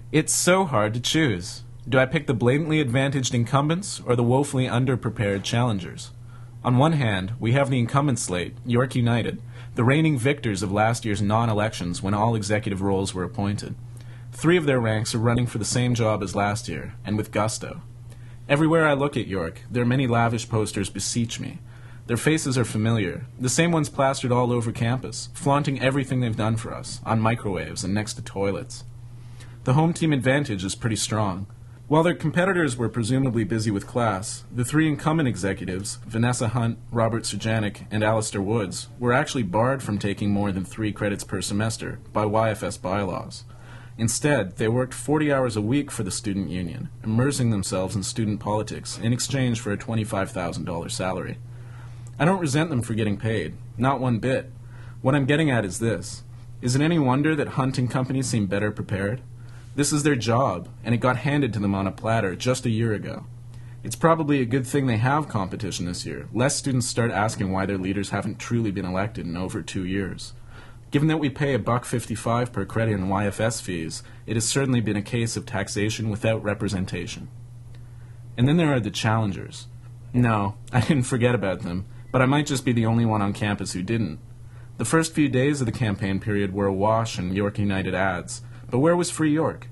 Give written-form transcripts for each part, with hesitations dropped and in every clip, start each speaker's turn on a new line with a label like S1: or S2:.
S1: It's so hard to choose. Do I pick the blatantly advantaged incumbents or the woefully underprepared challengers? On one hand, we have the incumbent slate, York United, the reigning victors of last year's non-elections when all executive roles were appointed. 3 of their ranks are running for the same job as last year, and with gusto. Everywhere I look at York, their many lavish posters beseech me. Their faces are familiar, the same ones plastered all over campus, flaunting everything they've done for us, on microwaves and next to toilets. The home team advantage is pretty strong. While their competitors were presumably busy with class, the 3 incumbent executives, Vanessa Hunt, Robert Surjanic, and Alistair Woods, were actually barred from taking more than 3 credits per semester by YFS bylaws. Instead, they worked 40 hours a week for the student union, immersing themselves in student politics in exchange for a $25,000 salary. I don't resent them for getting paid, not one bit. What I'm getting at is this. Is it any wonder that Hunt and company seem better prepared? This is their job, and it got handed to them on a platter just a year ago. It's probably a good thing they have competition this year, lest students start asking why their leaders haven't truly been elected in over 2 years. Given that we pay $1.55 per credit in YFS fees, it has certainly been a case of taxation without representation. And then there are the challengers. No, I didn't forget about them, but I might just be the only one on campus who didn't. The first few days of the campaign period were awash in York United ads, but where was Free York?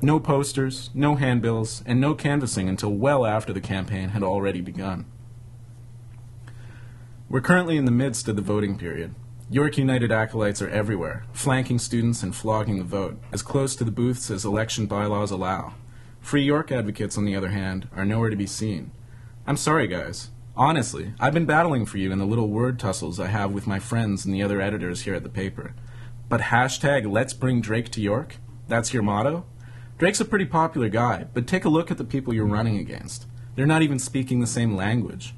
S1: No posters, no handbills, and no canvassing until well after the campaign had already begun. We're currently in the midst of the voting period. York United acolytes are everywhere, flanking students and flogging the vote, as close to the booths as election bylaws allow. Free York advocates, on the other hand, are nowhere to be seen. I'm sorry, guys. Honestly, I've been battling for you in the little word tussles I have with my friends and the other editors here at the paper. But hashtag Let's Bring Drake to York? That's your motto? Drake's a pretty popular guy, but take a look at the people you're running against. They're not even speaking the same language.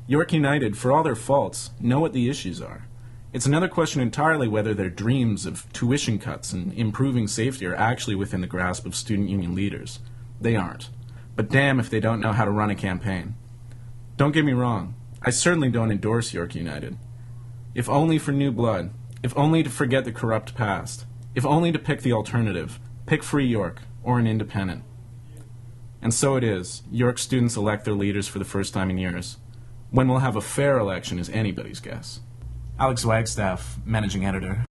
S1: York United, for all their faults, know what the issues are. It's another question entirely whether their dreams of tuition cuts and improving safety are actually within the grasp of student union leaders. They aren't. But damn if they don't know how to run a campaign. Don't get me wrong, I certainly don't endorse York United. If only for new blood, if only to forget the corrupt past, if only to pick the alternative, pick Free York or an independent. And so it is, York students elect their leaders for the first time in years. When we'll have a fair election is anybody's guess. Alex Wagstaff, managing editor.